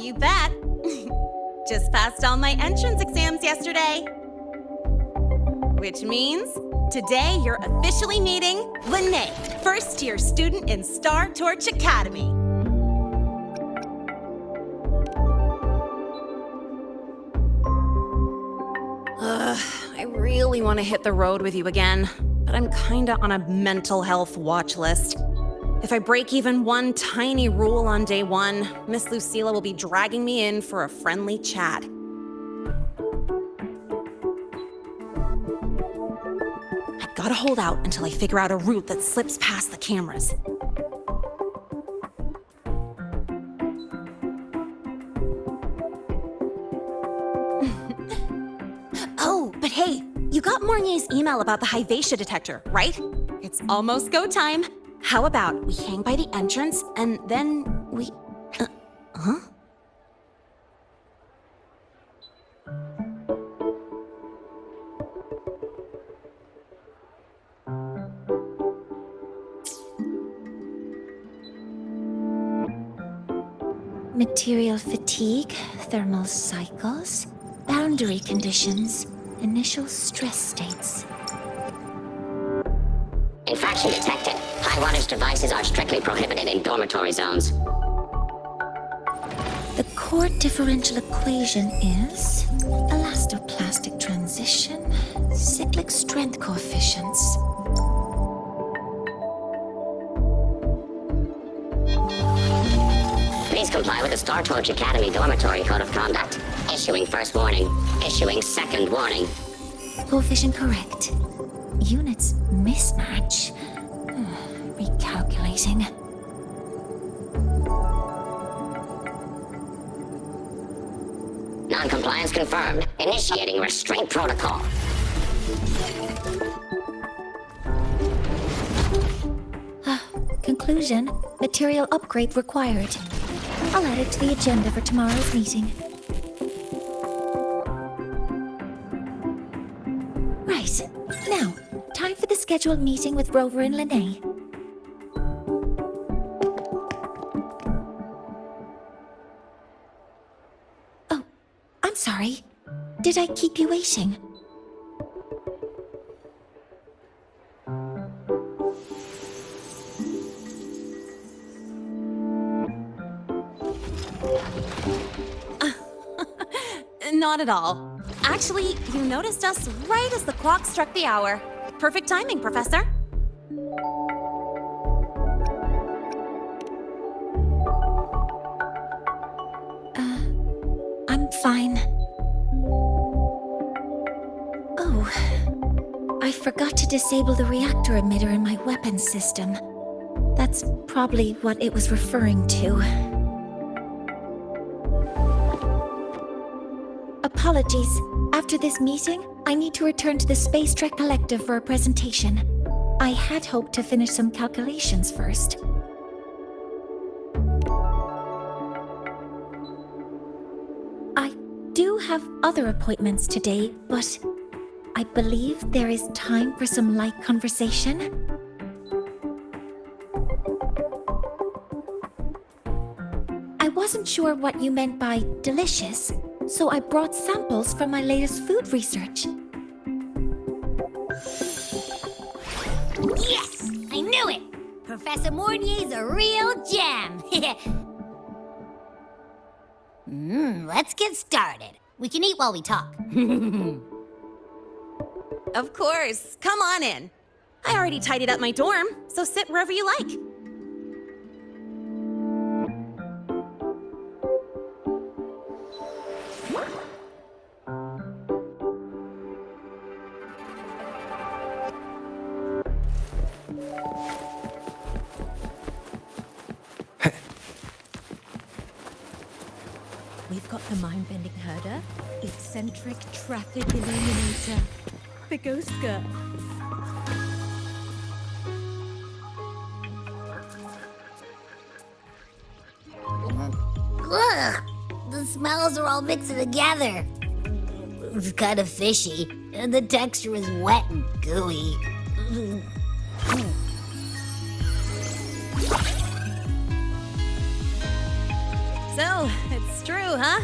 You bet. Just passed all my entrance exams yesterday. Which means today you're officially meeting Lene, first-year student in Star Torch Academy. I really want to hit the road with you again, but I'm kinda on a mental health watch list. If I break even one tiny rule on day one, Miss Lucilla will be dragging me in for a friendly chat. I gotta hold out until I figure out a route that slips past the cameras. Oh, but hey, you got Mornier's email about the Hyvatia detector, right? It's almost go time. How about we hang by the entrance and then we... huh? Material fatigue, thermal cycles, boundary conditions, initial stress states. Infraction detected. High wattage devices are strictly prohibited in dormitory zones. The core differential equation is elastoplastic transition, cyclic strength coefficients. Please comply with the Star Torch Academy Dormitory Code of Conduct. Issuing first warning. Issuing second warning. Coefficient correct. Units mismatch. Recalculating. Non-compliance confirmed. Initiating restraint protocol. Conclusion, material upgrade required. I'll add it to the agenda for tomorrow's meeting. Right. Now, time for the scheduled meeting with Rover and Lene. Oh, I'm sorry. Did I keep you waiting? Not at all. Actually, you noticed us right as the clock struck the hour. Perfect timing, Professor. I'm fine. Oh, I forgot to disable the reactor emitter in my weapons system. That's probably what it was referring to. Apologies. After this meeting, I need to return to the Space Trek Collective for a presentation. I had hoped to finish some calculations first. I do have other appointments today, but I believe there is time for some light conversation. I wasn't sure what you meant by delicious, so I brought samples from my latest food research. Yes! I knew it! Professor Mornier's a real gem! Let's get started. We can eat while we talk. Of course. Come on in. I already tidied up my dorm, so sit wherever you like. We've got the mind-bending herder, eccentric traffic illuminator, the ghost girl. Ugh! The smells are all mixing together. It's kind of fishy, and the texture is wet and gooey. So, it's true, huh?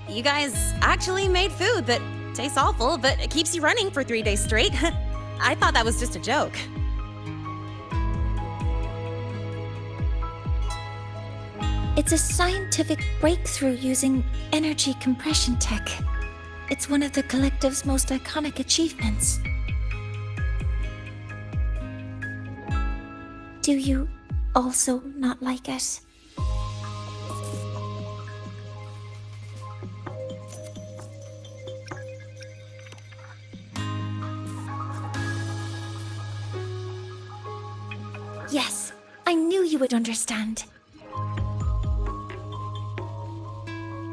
You guys actually made food that tastes awful, but it keeps you running for 3 days straight. I thought that was just a joke. It's a scientific breakthrough using energy compression tech. It's one of the collective's most iconic achievements. Do you also not like it? Yes, I knew you would understand.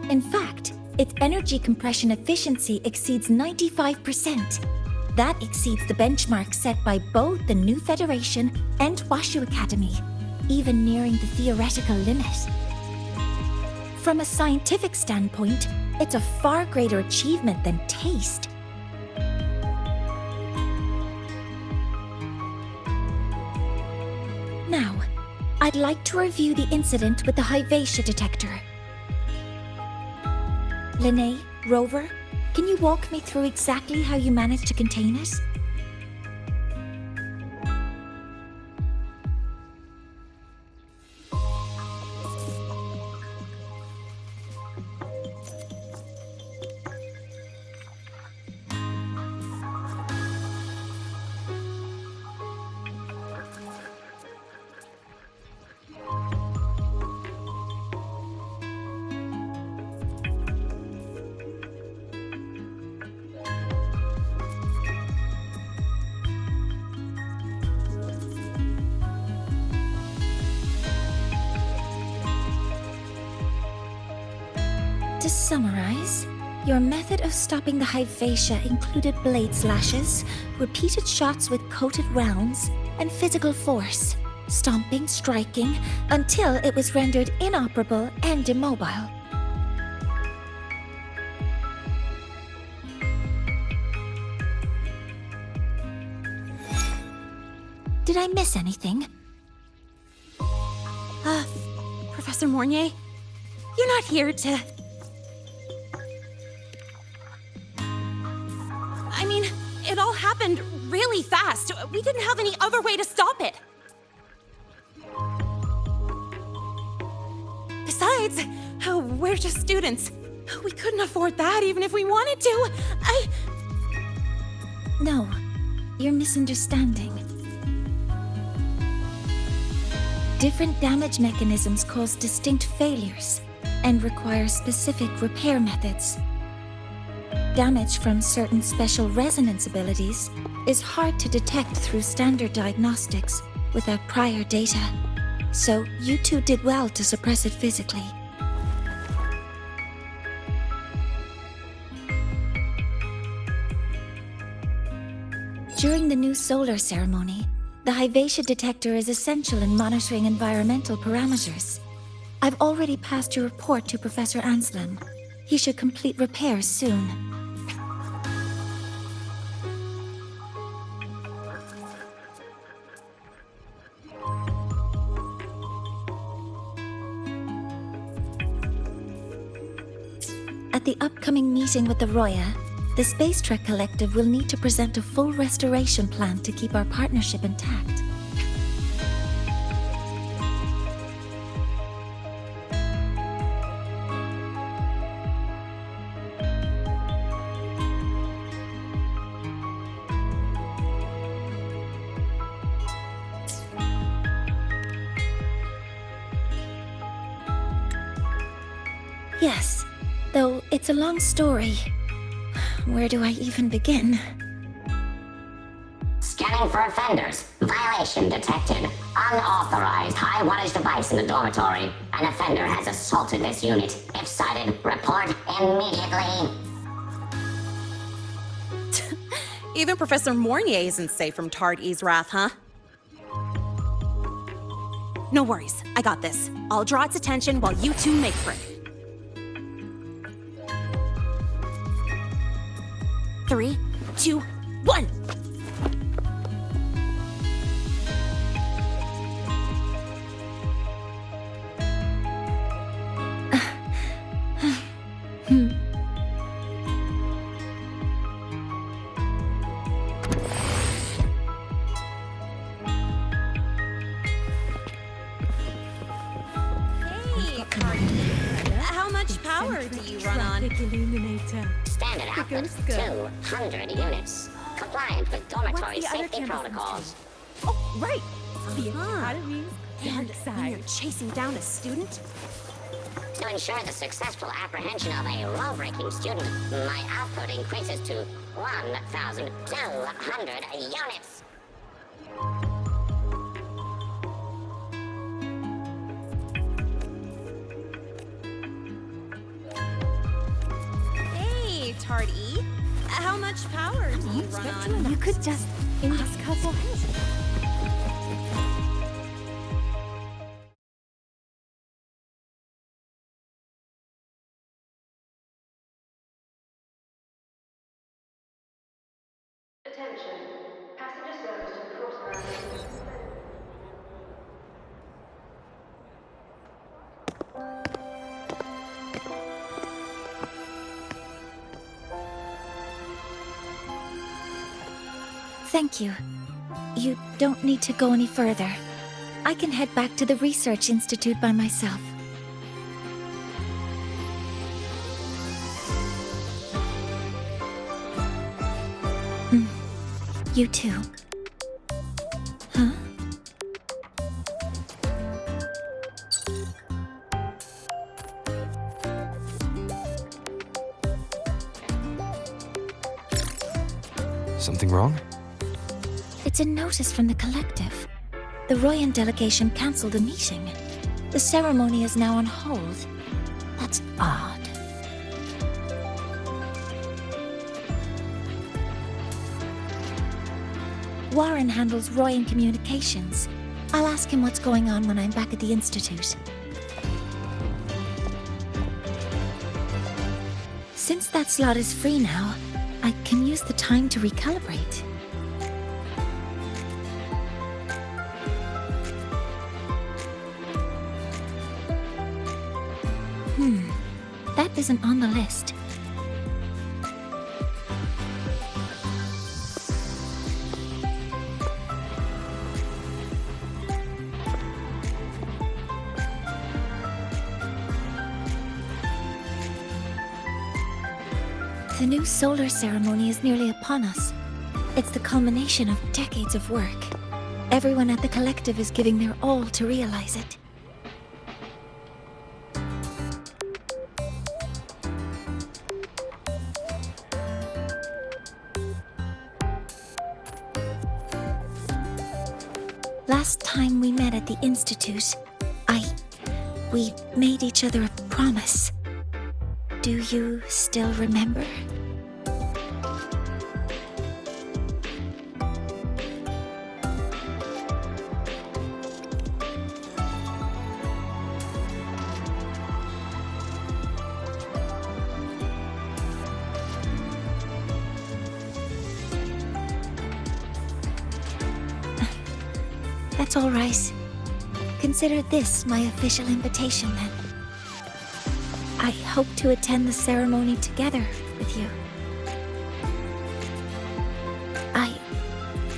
In fact, its energy compression efficiency exceeds 95%. That exceeds the benchmark set by both the New Federation and Washu Academy, even nearing the theoretical limit. From a scientific standpoint, it's a far greater achievement than taste. Now, I'd like to review the incident with the Hyvatia detector. Linnae, Rover, can you walk me through exactly how you managed to contain it? To summarize, your method of stopping the Hyvatia included blade slashes, repeated shots with coated rounds, and physical force, stomping, striking, until it was rendered inoperable and immobile. Did I miss anything? Professor Mornier, you're not here to... I mean, it all happened really fast. We didn't have any other way to stop it. Besides, we're just students. We couldn't afford that even if we wanted to. No, you're misunderstanding. Different damage mechanisms cause distinct failures and require specific repair methods. Damage from certain special resonance abilities is hard to detect through standard diagnostics without prior data, so you two did well to suppress it physically. During the new solar ceremony, the Hyvatia detector is essential in monitoring environmental parameters. I've already passed your report to Professor Anselm. He should complete repairs soon. At the upcoming meeting with the Roya, the Space Trek Collective will need to present a full restoration plan to keep our partnership intact. Yes, though it's a long story. Where do I even begin? Scanning for offenders. Violation detected. Unauthorized high wattage device in the dormitory. An offender has assaulted this unit. If sighted, report immediately. Even Professor Mornier isn't safe from Tard E's wrath, huh? No worries, I got this. I'll draw its attention while you two make for it. 3, 2, 1! How much power do you run on? Traffic illuminator. Standard output, ghost girl. 200 units. Compliant with dormitory What's the other safety campus protocols. Oh, right. The Uh-huh. Academy's dark And when side. you're chasing down a student? To ensure the successful apprehension of a law-breaking student, my output increases to 1,200 units. Hey, Tardy. How much power do you run on? You could just ask her for help. Attention. Passenger service to the cross line is suspended. Thank you. You don't need to go any further. I can head back to the Research Institute by myself. You too. Huh? Something wrong? It's a notice from the collective. The Royan delegation cancelled a meeting. The ceremony is now on hold. That's odd. Warren handles Royan communications. I'll ask him what's going on when I'm back at the Institute. Since that slot is free now, I can use the time to recalibrate. That isn't on the list. The new solar ceremony is nearly upon us. It's the culmination of decades of work. Everyone at the collective is giving their all to realize it. Last time we met at the Institute, we made each other a promise. Do you still remember? That's all right. Consider this my official invitation then. I hope to attend the ceremony together with you.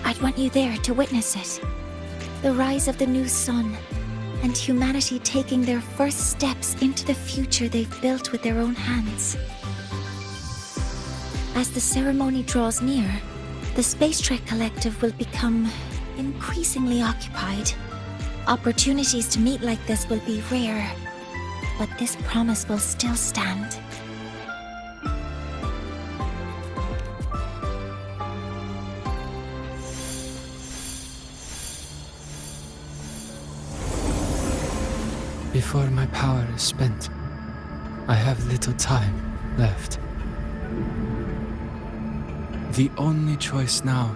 I'd want you there to witness it. The rise of the new sun, and humanity taking their first steps into the future they've built with their own hands. As the ceremony draws near, the Space Trek Collective will become increasingly occupied. Opportunities to meet like this will be rare, but this promise will still stand. Before my power is spent, I have little time left. The only choice now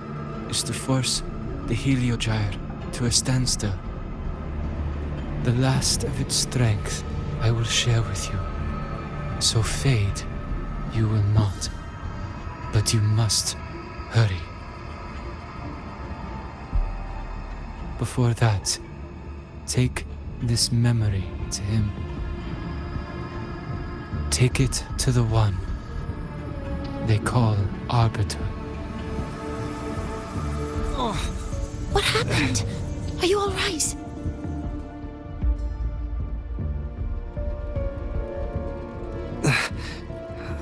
is to force the Heliogyre to a standstill. The last of its strength I will share with you. So fade you will not. But you must hurry. Before that, take this memory to him. Take it to the one they call Arbiter. What happened? Are you all right?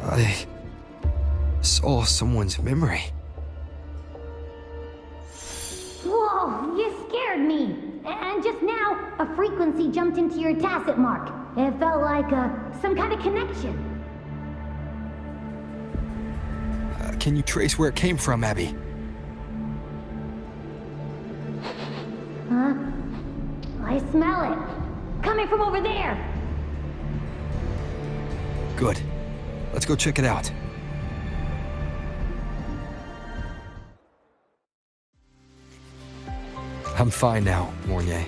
I saw someone's memory. Whoa, you scared me. And just now, a frequency jumped into your tacit mark. It felt like some kind of connection. Can you trace where it came from, Abby? Huh? I smell it. Coming from over there. Good. Let's go check it out. I'm fine now, Mornier.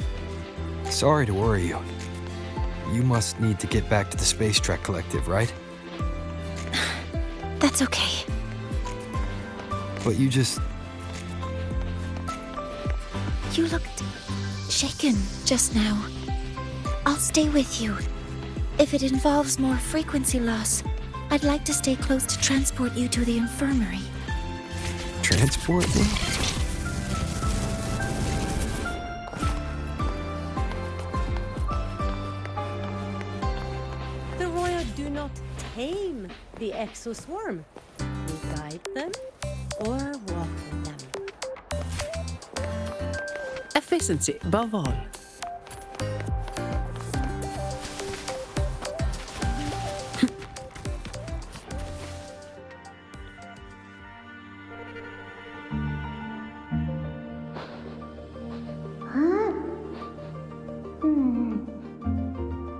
Sorry to worry you. You must need to get back to the Space Trek Collective, right? That's okay. But you just... You looked shaken just now. I'll stay with you. If it involves more frequency loss, I'd like to stay close to transport you to the infirmary. transport me? The Royal do not tame the exoswarm. We guide them or walk with them. Efficiency above all.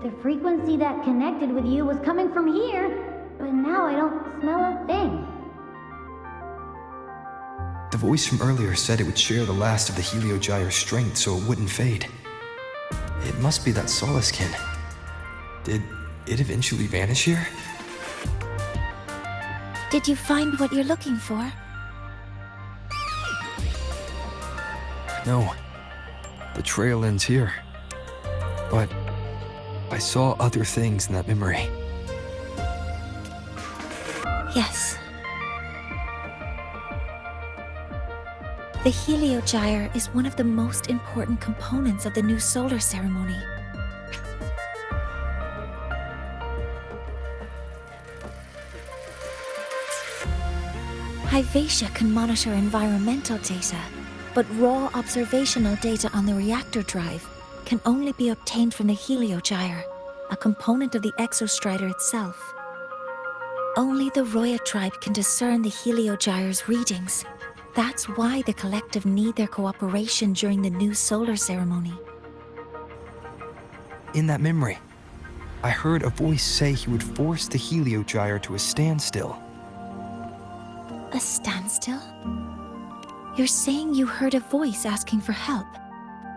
The frequency that connected with you was coming from here, but now I don't smell a thing. The voice from earlier said it would share the last of the Heliogyre's strength so it wouldn't fade. It must be that Solaskin. Did it eventually vanish here? Did you find what you're looking for? No. The trail ends here. But I saw other things in that memory. Yes. The Heliogyre is one of the most important components of the new solar ceremony. Hyvatia can monitor environmental data, but raw observational data on the reactor drive can only be obtained from the Heliogyre, a component of the exostrider itself. Only the Roya tribe can discern the Heliogyre's readings. That's why the collective need their cooperation during the new solar ceremony. In that memory, I heard a voice say he would force the Heliogyre to a standstill. A standstill? You're saying you heard a voice asking for help,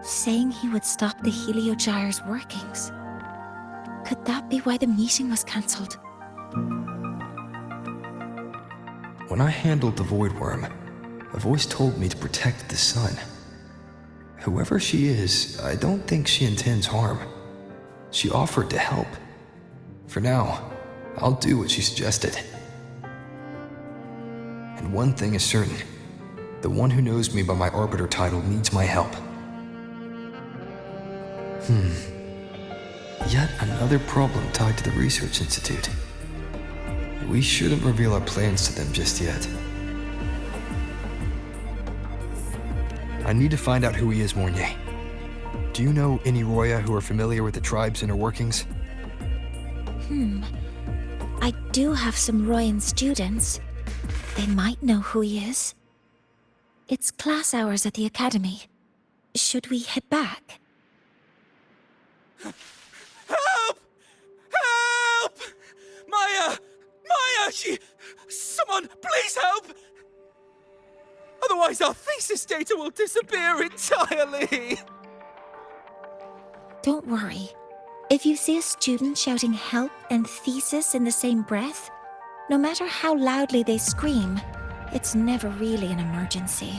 saying he would stop the Heliogyre's workings. Could that be why the meeting was cancelled? When I handled the Void Worm, a voice told me to protect the sun. Whoever she is, I don't think she intends harm. She offered to help. For now, I'll do what she suggested. And one thing is certain. The one who knows me by my Arbiter title needs my help. Yet another problem tied to the Research Institute. We shouldn't reveal our plans to them just yet. I need to find out who he is, Mornier. Do you know any Roya who are familiar with the tribe's inner workings? I do have some Royan students. They might know who he is. It's class hours at the academy. Should we head back? Help! Help! Maya! Maya! Someone, please help! Otherwise our thesis data will disappear entirely! Don't worry. If you see a student shouting help and thesis in the same breath, no matter how loudly they scream, it's never really an emergency.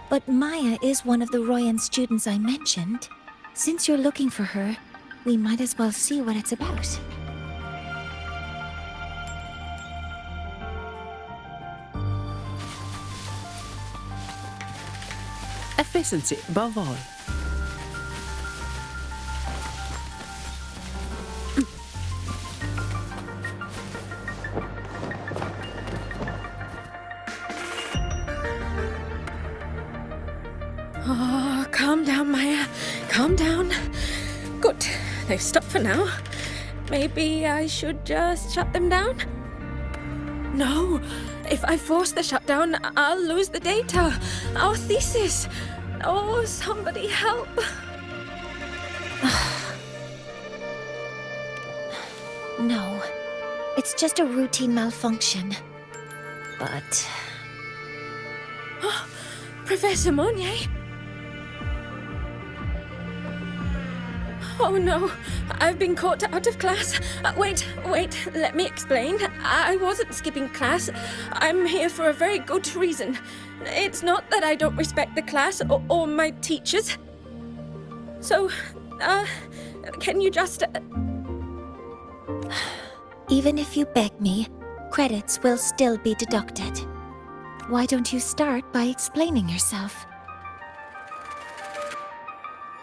But Maya is one of the Royan students I mentioned. Since you're looking for her, we might as well see what it's about. Efficiency above all. they've stopped for now. Maybe I should just shut them down? No, if I force the shutdown, I'll lose the data. Our thesis. Oh, somebody help. No, it's just a routine malfunction. But... Professor Monnier? Oh no, I've been caught out of class. Wait, let me explain. I wasn't skipping class. I'm here for a very good reason. It's not that I don't respect the class or my teachers. So, can you just... Even if you beg me, credits will still be deducted. Why don't you start by explaining yourself?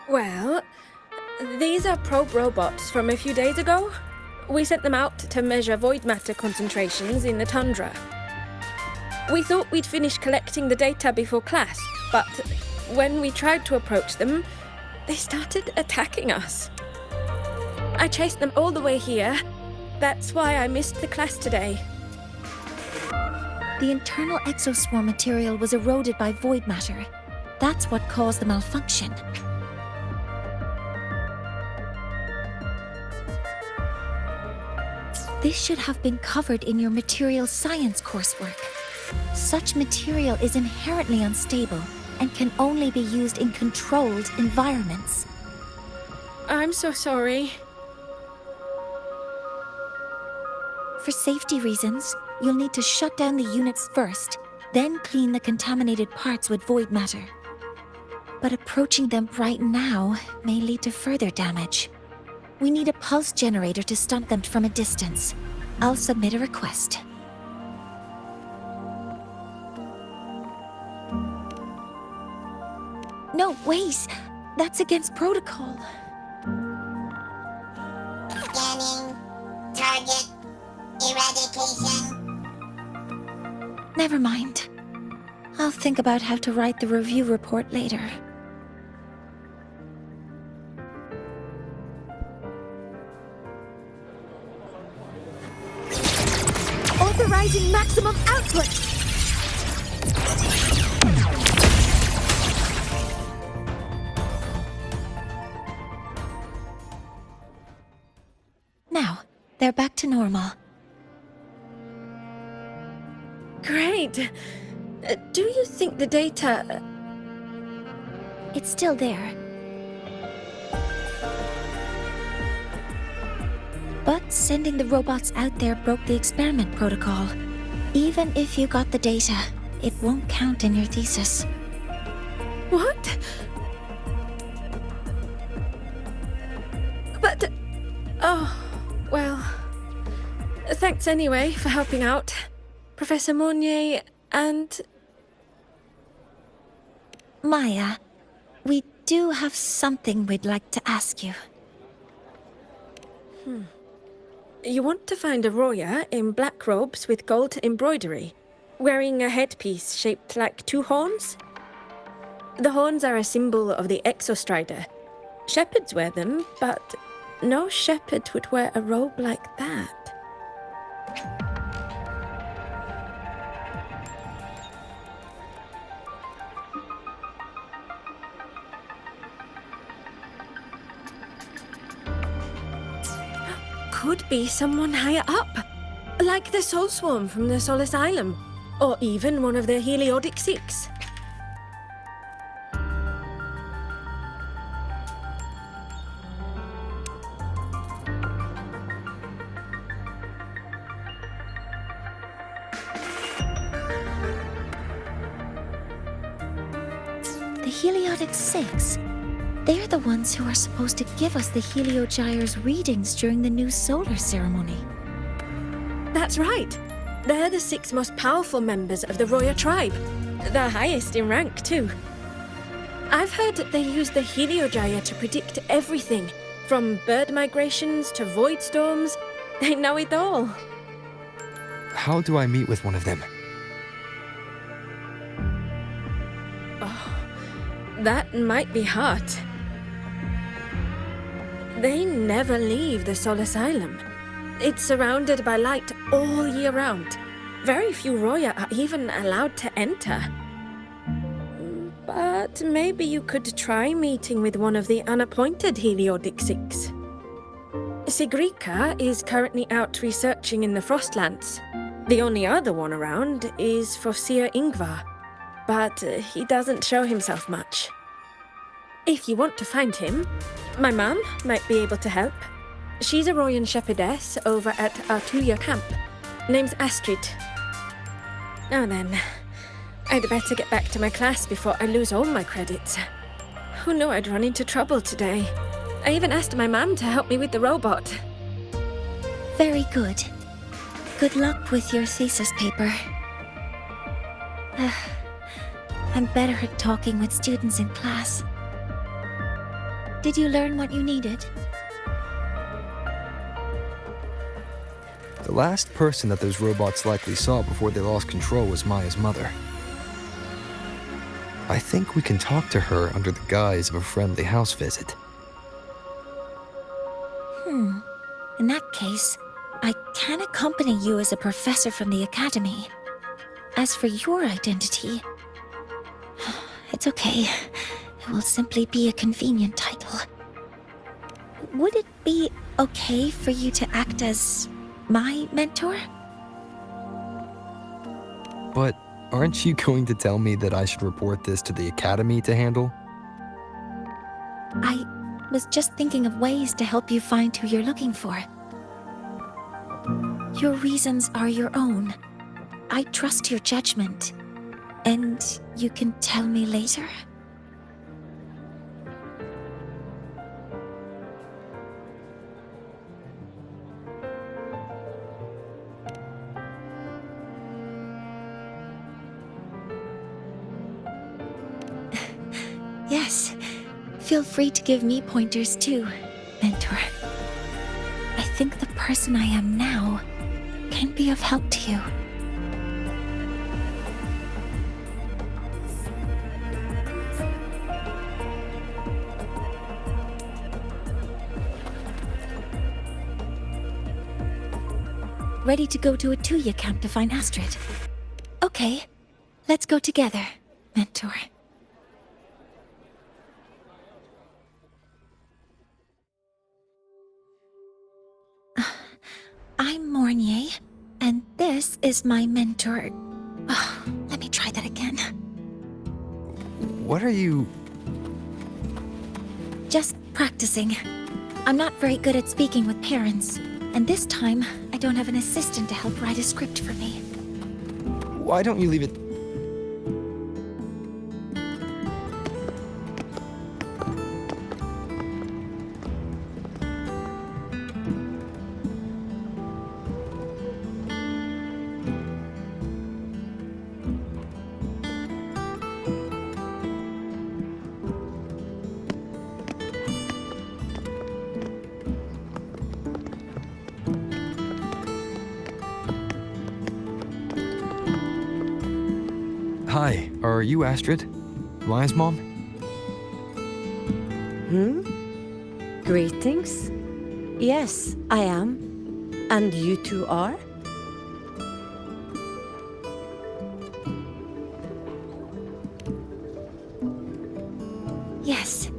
Well, these are probe robots from a few days ago. We sent them out to measure void matter concentrations in the tundra. We thought we'd finish collecting the data before class, but when we tried to approach them, they started attacking us. I chased them all the way here. That's why I missed the class today. The internal exoswarm material was eroded by void matter. That's what caused the malfunction. This should have been covered in your material science coursework. Such material is inherently unstable and can only be used in controlled environments. I'm so sorry. For safety reasons, you'll need to shut down the units first, then clean the contaminated parts with void matter. But approaching them right now may lead to further damage. We need a pulse generator to stun them from a distance. I'll submit a request. No, wait! That's against protocol. Scanning. Target. Eradication. Never mind. I'll think about how to write the review report later. Authorizing maximum output! Now, they're back to normal. Great. Do you think the data... It's still there. But sending the robots out there broke the experiment protocol. Even if you got the data, it won't count in your thesis. What? But... Oh, well... Thanks anyway for helping out. Professor Monnier and... Maya, we do have something we'd like to ask you. You want to find a Roya in black robes with gold embroidery, wearing a headpiece shaped like two horns? The horns are a symbol of the Exostrider. Shepherds wear them, but no shepherd would wear a robe like that. Could be someone higher up, like the Soul Swarm from the Sol Asylum, or even one of the Heliodic Six. The Heliodic Six? They're the ones who are supposed to give us the Heliogyre's readings during the new solar ceremony. That's right. They're the 6 most powerful members of the Roya tribe. The highest in rank, too. I've heard that they use the Heliogyre to predict everything, from bird migrations to void storms. They know it all. How do I meet with one of them? That might be hard. They never leave the Sol Asylum. It's surrounded by light all year round. Very few Roya are even allowed to enter. But maybe you could try meeting with one of the unappointed Heliodix. Sigrika is currently out researching in the Frostlands. The only other one around is Fossir Ingvar, but he doesn't show himself much. If you want to find him, my mum might be able to help. She's a Royan shepherdess over at Artuya camp. Name's Astrid. Now then, I'd better get back to my class before I lose all my credits. Who knew I'd run into trouble today? I even asked my mum to help me with the robot. Very good. Good luck with your thesis paper. I'm better at talking with students in class. Did you learn what you needed? The last person that those robots likely saw before they lost control was Maya's mother. I think we can talk to her under the guise of a friendly house visit. In that case, I can accompany you as a professor from the academy. As for your identity, it's okay. It will simply be a convenient title. Would it be okay for you to act as my mentor? But aren't you going to tell me that I should report this to the academy to handle? I was just thinking of ways to help you find who you're looking for. Your reasons are your own. I trust your judgment. And you can tell me later? Yes. Feel free to give me pointers too, mentor. I think the person I am now can be of help to you. Ready to go to a Tuya camp to find Astrid? Okay, let's go together, mentor. I'm Mornier, and this is my mentor. Let me try that again. What are you... Just practicing. I'm not very good at speaking with parents, and this time, I don't have an assistant to help write a script for me. Why don't you leave it... Hi, are you Astrid? Maya's mom? Greetings. Yes, I am. And you two are? Yes,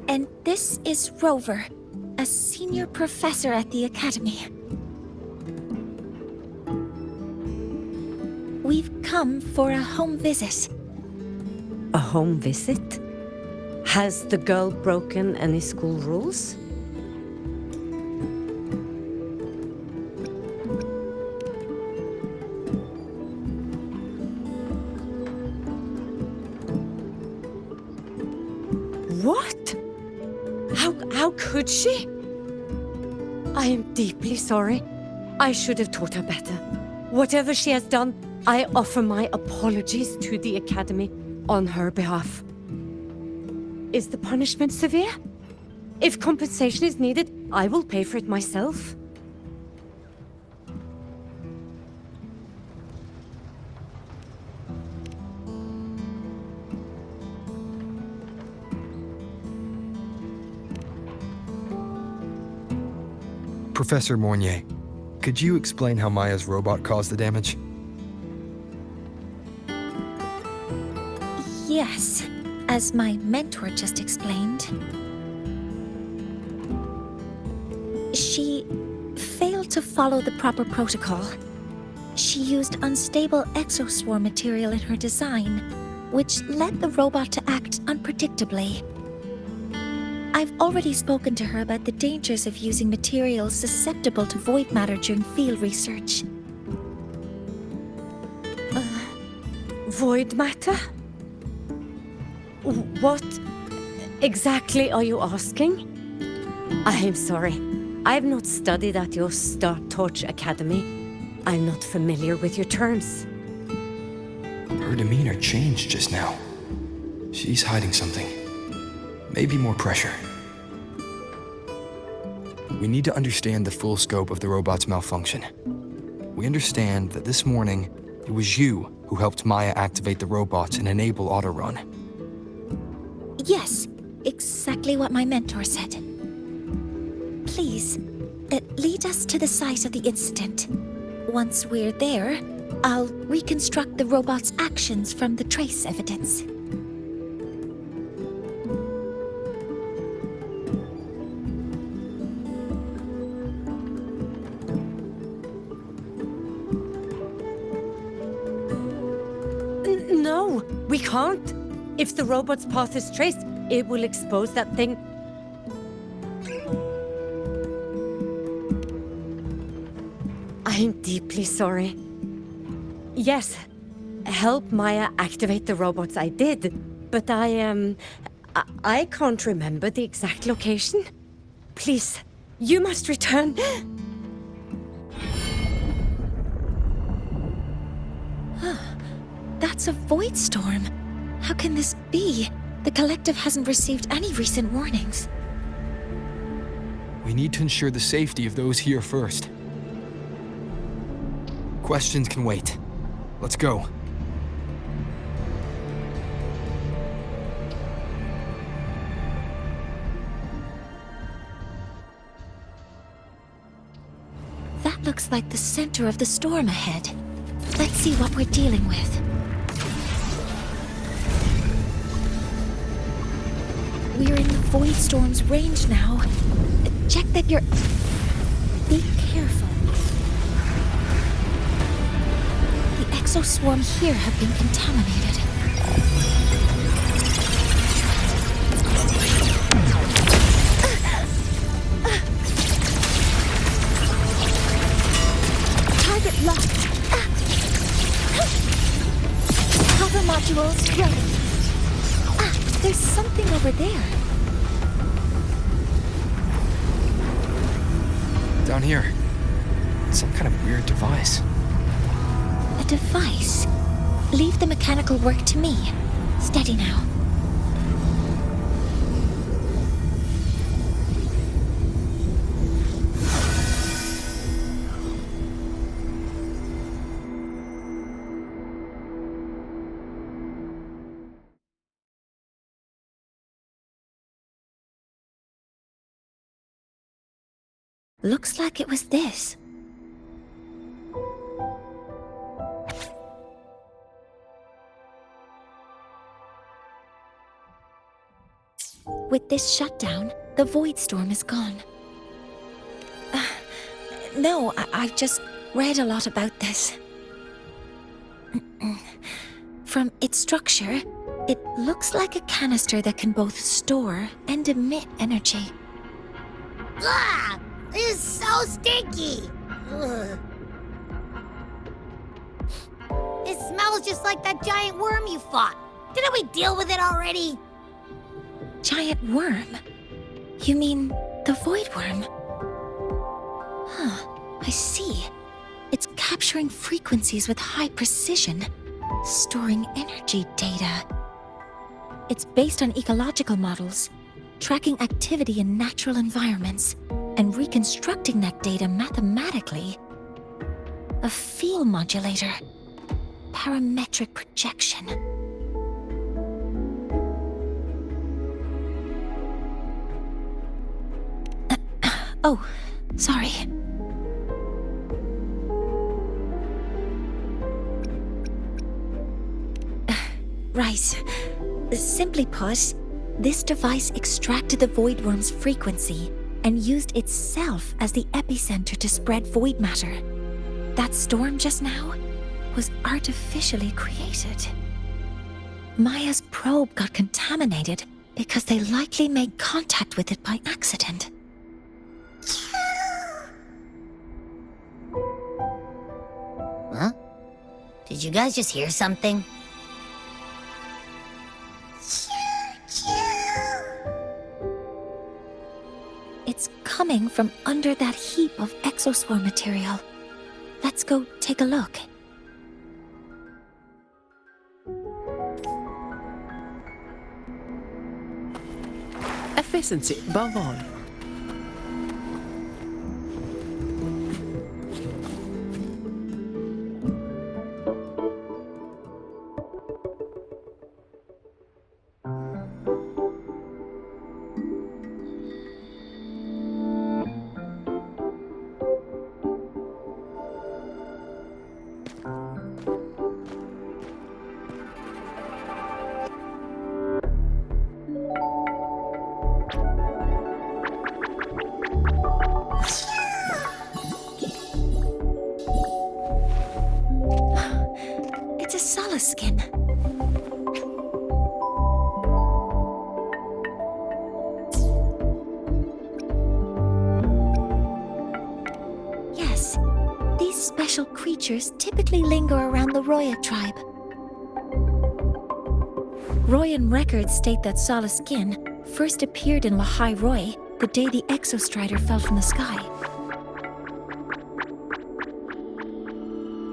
and this is Rover, a senior professor at the academy. We've come for a home visit. A home visit? Has the girl broken any school rules? What? How could she? I am deeply sorry. I should have taught her better. Whatever she has done, I offer my apologies to the Academy on her behalf. Is the punishment severe? If compensation is needed, I will pay for it myself. Professor Mornier, could you explain how Maya's robot caused the damage? Yes, as my mentor just explained. She failed to follow the proper protocol. She used unstable exoswarm material in her design, which led the robot to act unpredictably. I've already spoken to her about the dangers of using materials susceptible to void matter during field research. Void matter? What exactly are you asking? I'm sorry. I've not studied at your Star Torch Academy. I'm not familiar with your terms. Her demeanor changed just now. She's hiding something. Maybe more pressure. We need to understand the full scope of the robot's malfunction. We understand that this morning, it was you who helped Maya activate the robots and enable autorun. Yes, exactly what my mentor said. Please, lead us to the site of the incident. Once we're there, I'll reconstruct the robot's actions from the trace evidence. No, we can't. If the robot's path is traced, it will expose that thing. I'm deeply sorry. Yes, help Maya activate the robots I did, but I can't remember the exact location. Please, you must return. That's a void storm. How can this be? The collective hasn't received any recent warnings. We need to ensure the safety of those here first. Questions can wait. Let's go. That looks like the center of the storm ahead. Let's see what we're dealing with. We're in the void storm's range now. Check that you're... Be careful. The exoswarm here have been contaminated. Target locked. Cover modules ready. There's something over there. Down here. Some kind of weird device. A device? Leave the mechanical work to me. Steady now. Looks like it was this. With this shutdown, the void storm is gone. No, I've just read a lot about this. From its structure, it looks like a canister that can both store and emit energy. Ugh! This is so stinky! Ugh. It smells just like that giant worm you fought. Didn't we deal with it already? Giant worm? You mean the void worm? Huh, I see. It's capturing frequencies with high precision, storing energy data. It's based on ecological models, tracking activity in natural environments, and reconstructing that data mathematically. A field modulator. Parametric projection. Oh, Sorry. Right. Simply put, this device extracted the void worm's frequency and used itself as the epicenter to spread void matter. That storm just now was artificially created. Maya's probe got contaminated because they likely made contact with it by accident. Huh? Did you guys just hear something? It's coming from under that heap of exospore material. Let's go take a look. Efficiency Baval. It's a solace skin. Yes, these special creatures typically linger around the Roya tribe. Royan records state that Solace Skin first appeared in Lahai Roy the day the Exostrider fell from the sky.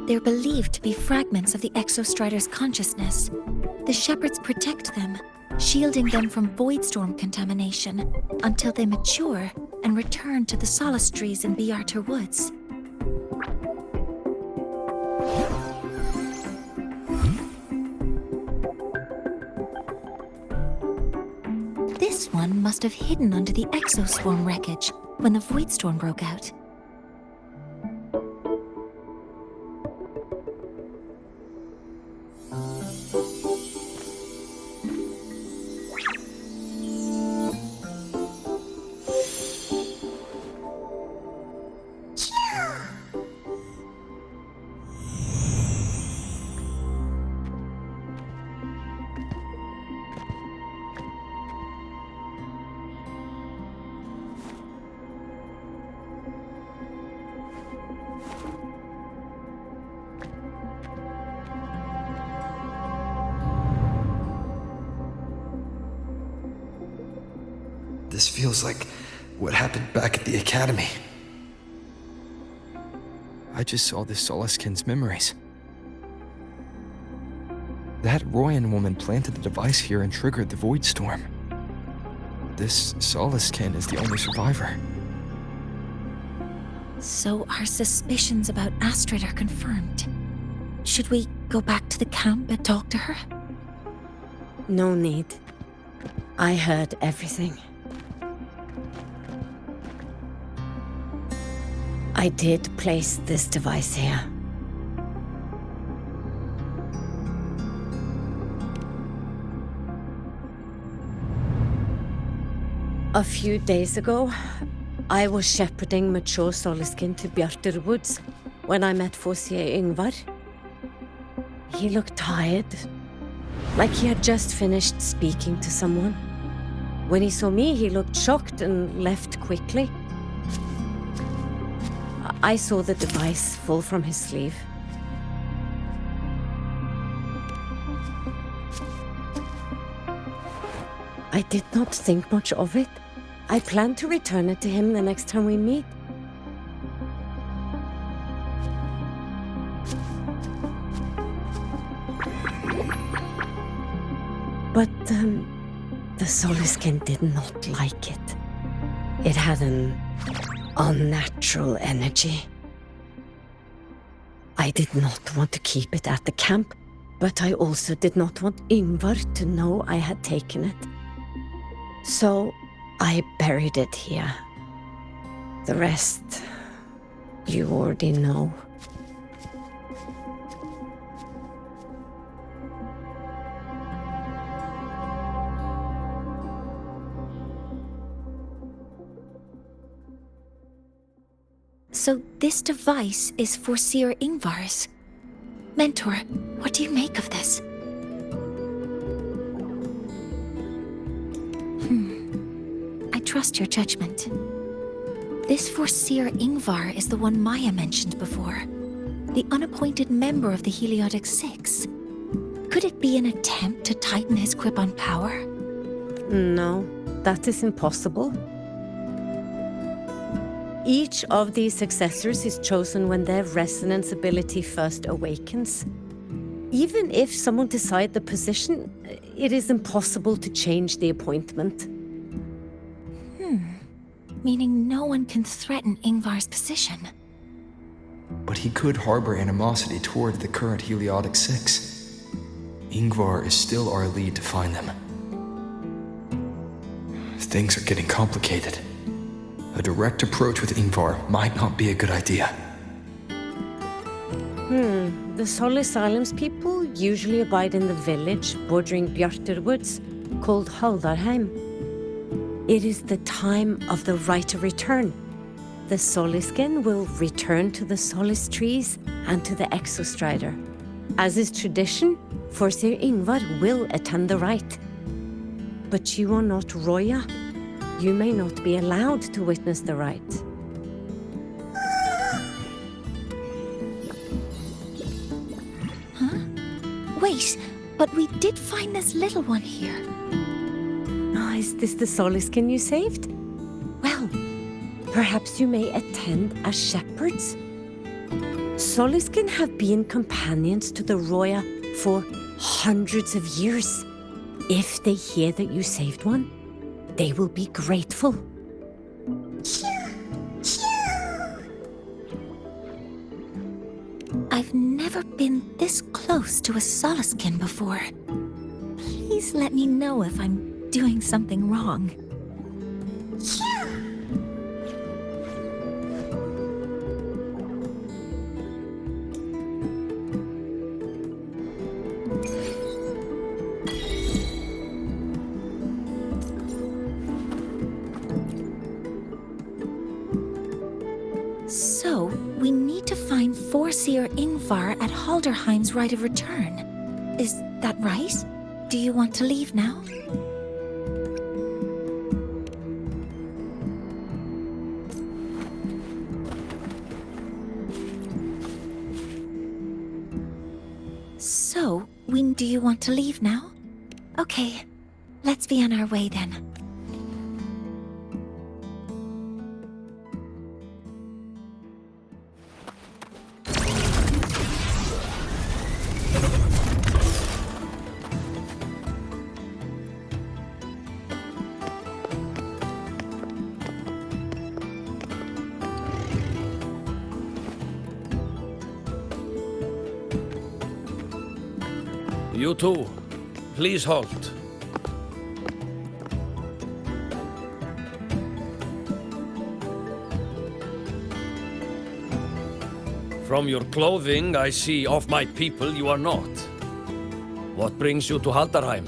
They're believed to be fragments of the Exostrider's consciousness. The shepherds protect them, shielding them from void storm contamination until they mature and return to the solace trees in Biarter Woods. This one must have hidden under the exoswarm wreckage when the void storm broke out. This feels like what happened back at the academy. I just saw this Solaskin's memories. That Royan woman planted the device here and triggered the void storm. This Solaskin is the only survivor. So our suspicions about Astrid are confirmed. Should we go back to the camp and talk to her? No need. I heard everything. I did place this device here. A few days ago, I was shepherding mature Soliskin to Bjarter Woods when I met Fossier Yngvar. He looked tired, like he had just finished speaking to someone. When he saw me, he looked shocked and left quickly. I saw the device fall from his sleeve. I did not think much of it. I plan to return it to him the next time we meet. But the Soliskin did not like it. It had an unnatural energy. I did not want to keep it at the camp, but I also did not want Yngvar to know I had taken it. So I buried it here. The rest, you already know. So this device is for Seer Ingvar's. Mentor, what do you make of this? I trust your judgment. This Forseer Ingvar is the one Maya mentioned before. The unappointed member of the Heliotic Six. Could it be an attempt to tighten his grip on power? No, that is impossible. Each of these successors is chosen when their resonance ability first awakens. Even if someone decides the position, it is impossible to change the appointment. Meaning no one can threaten Ingvar's position. But he could harbor animosity toward the current Heliotic Six. Ingvar is still our lead to find them. Things are getting complicated. A direct approach with Ingvar might not be a good idea. The Solis Islands people usually abide in the village bordering Bjarturwoods called Haldarheim. It is the time of the right of return. The Soliskin will return to the Solis trees and to the Exostrider. As is tradition, Forseer Ingvar will attend the rite. But you are not Roya. You may not be allowed to witness the rite. Wait, but we did find this little one here. Is this the Soliskin you saved? Well, perhaps you may attend as shepherds. Soliskin have been companions to the Roya for hundreds of years. If they hear that you saved one, they will be grateful. I've never been this close to a Soliskin before. Please let me know if I'm doing something wrong. So, we need to find Forseer Ingvar at Haldarheim's Rite of Return. Is that right? Do you want to leave now? So, do you want to leave now? Okay, let's be on our way then. You two, please halt. From your clothing, I see of my people you are not. What brings you to Haldarheim?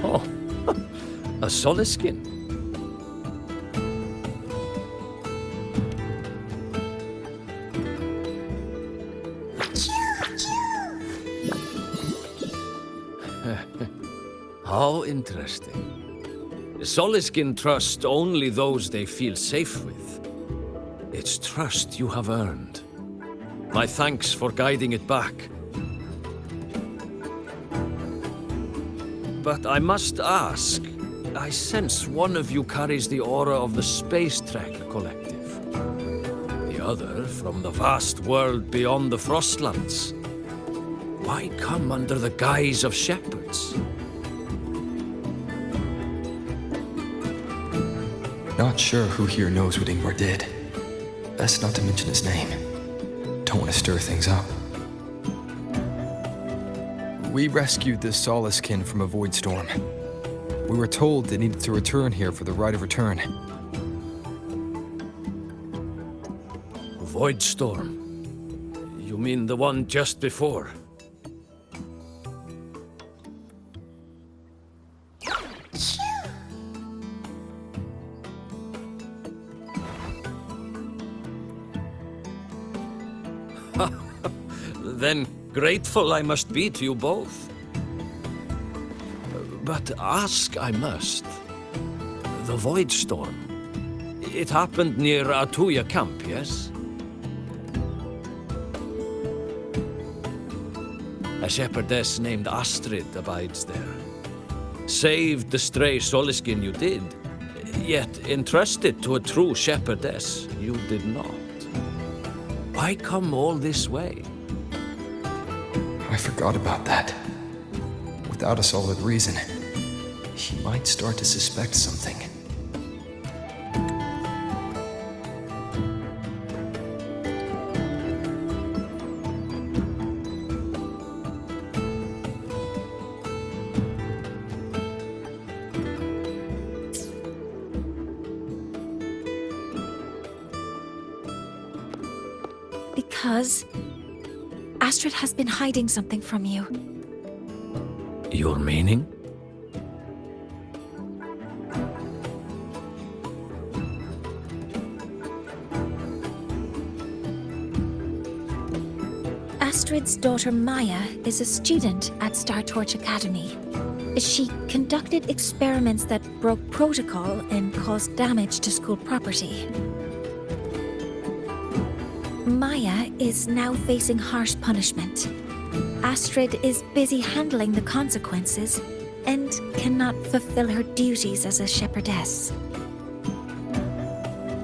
Oh, a Soliskin. How interesting. Soliskin trust only those they feel safe with. It's trust you have earned. My thanks for guiding it back. But I must ask, I sense one of you carries the aura of the Space Trek Collective. The other from the vast world beyond the Frostlands. Why come under the guise of shepherds? Not sure who here knows what Ingvar did. Best not to mention his name. Don't want to stir things up. We rescued the Solaskin from a void storm. We were told they needed to return here for the rite of return. Void storm? You mean the one just before? Then grateful I must be to you both. But ask I must. The Void Storm. It happened near Atuya camp, yes? A shepherdess named Astrid abides there. Saved the stray Soliskin you did, yet entrusted to a true shepherdess you did not. Why come all this way? I forgot about that. Without a solid reason, she might start to suspect something. Because Astrid has been hiding something from you. Your meaning? Astrid's daughter Maya is a student at Star Torch Academy. She conducted experiments that broke protocol and caused damage to school property. Maya is now facing harsh punishment. Astrid is busy handling the consequences and cannot fulfill her duties as a shepherdess.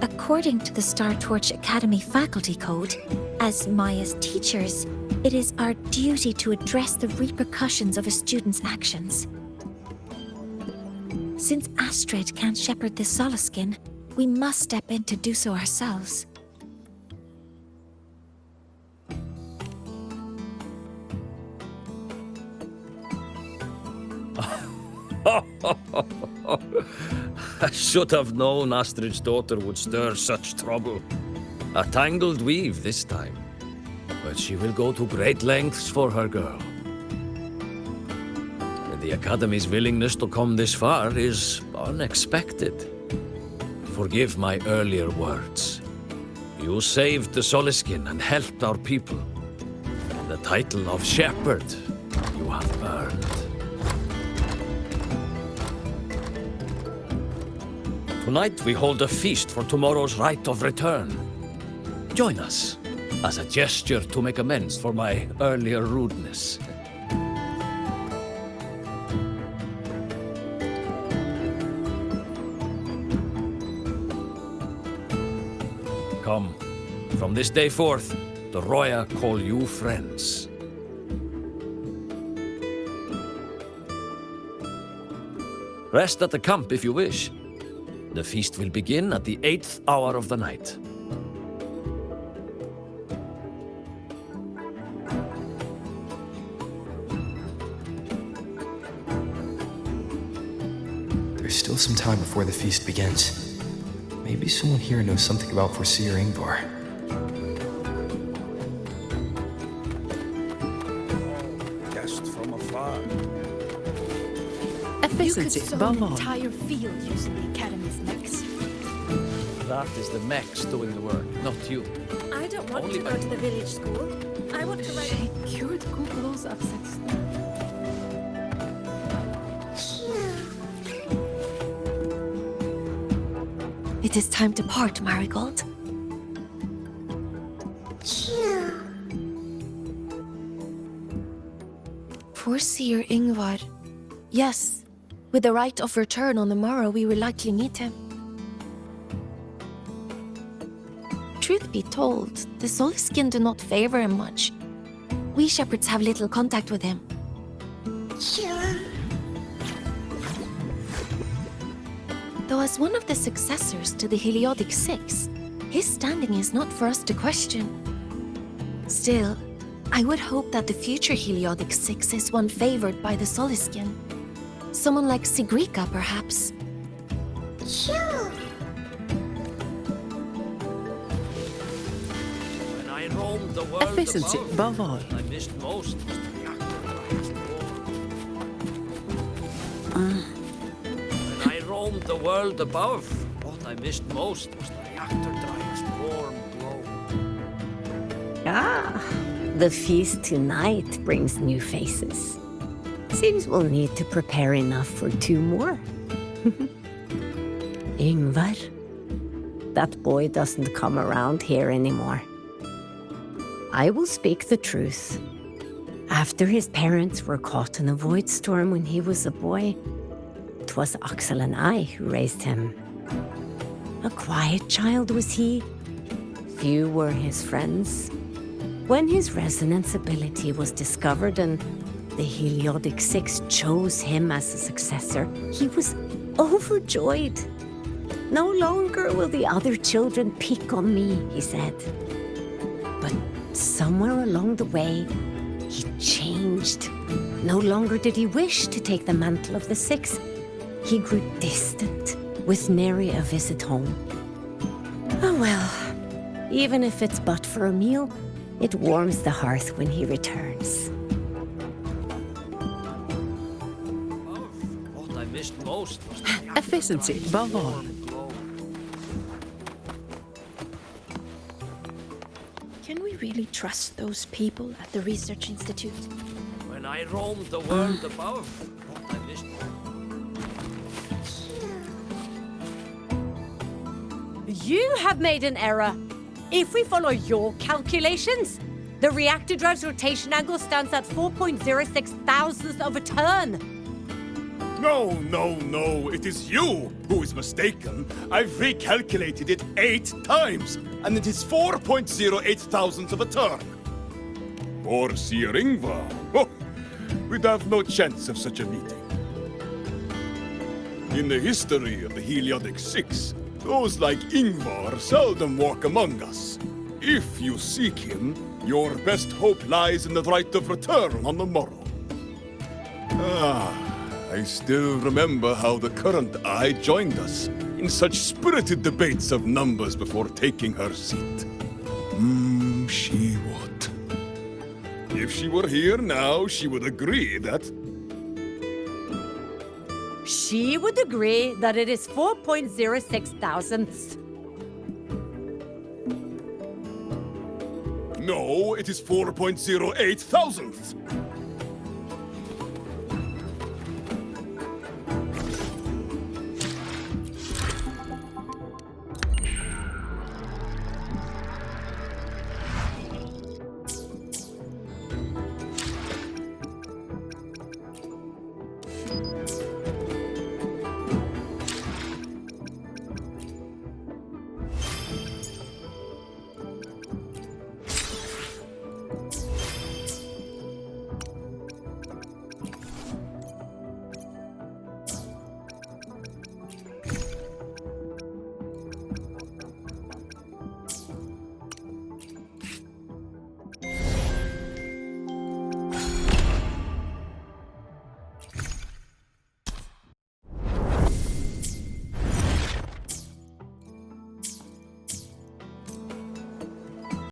According to the Star Torch Academy faculty code, as Maya's teachers, it is our duty to address the repercussions of a student's actions. Since Astrid can't shepherd the Solaskin, we must step in to do so ourselves. I should have known Astrid's daughter would stir such trouble. A tangled weave this time. But she will go to great lengths for her girl. And the Academy's willingness to come this far is unexpected. Forgive my earlier words. You saved the Soliskin and helped our people. The title of shepherd you have earned. Tonight we hold a feast for tomorrow's rite of return. Join us, as a gesture to make amends for my earlier rudeness. Come, from this day forth, the Roya call you friends. Rest at the camp if you wish. The feast will begin at the 8th hour of the night. There's still some time before the feast begins. Maybe someone here knows something about Foreseer Ingvar. Guest from afar. Efficiency above all. entire field using the Academy's mechs. That is the mechs doing the work, not you. I don't want Only to go by- to the village school. I want to write... Cured Kukulo's absence. It is time to part, Marigold. Foreseer Ingvar. Yes, with the right of return on the morrow, we will likely meet him. Truth be told, the Soliskin do not favor him much. We shepherds have little contact with him. Though as one of the successors to the Heliodic Six, his standing is not for us to question. Still, I would hope that the future Heliodic 6 is one favored by the Soliskian. Someone like Sigrika, perhaps. Phew! When I roamed the world Efficiency above all. I missed most was the reactor drive's When I roamed the world above, what I missed most was the reactor drive's warm glow. Ah, the feast tonight brings new faces. Seems we'll need to prepare enough for 2 more. Ingvar, that boy doesn't come around here anymore. I will speak the truth. After his parents were caught in a void storm when he was a boy, 'twas Axel and I who raised him. A quiet child was he. Few were his friends. When his resonance ability was discovered and the Heliodic 6 chose him as a successor, he was overjoyed. No longer will the other children pick on me, he said. But somewhere along the way, he changed. No longer did he wish to take the mantle of the 6. He grew distant, with nary a visit home. Oh well, even if it's but for a meal, it warms the hearth when he returns. What I missed most was the reactor Efficiency drive's above all. warm glow. Can we really trust those people at the Research Institute? When I roamed the world above, what I missed. You have made an error. If we follow your calculations, the reactor drive's rotation angle stands at 4.06 thousandths of a turn. No, no, no, it is you who is mistaken. I've recalculated it 8 times, and it is 4.08 thousandths of a turn. Or Sir Ingvar. Oh, we'd have no chance of such a meeting. In the history of the Heliodic 6, those like Ingvar seldom walk among us. If you seek him, your best hope lies in the right of return on the morrow. I still remember how the current eye joined us in such spirited debates of numbers before taking her seat. She would. If she were here now, she would agree that... She would agree that it is 4.06 thousandths. No, it is 4.08 thousandths.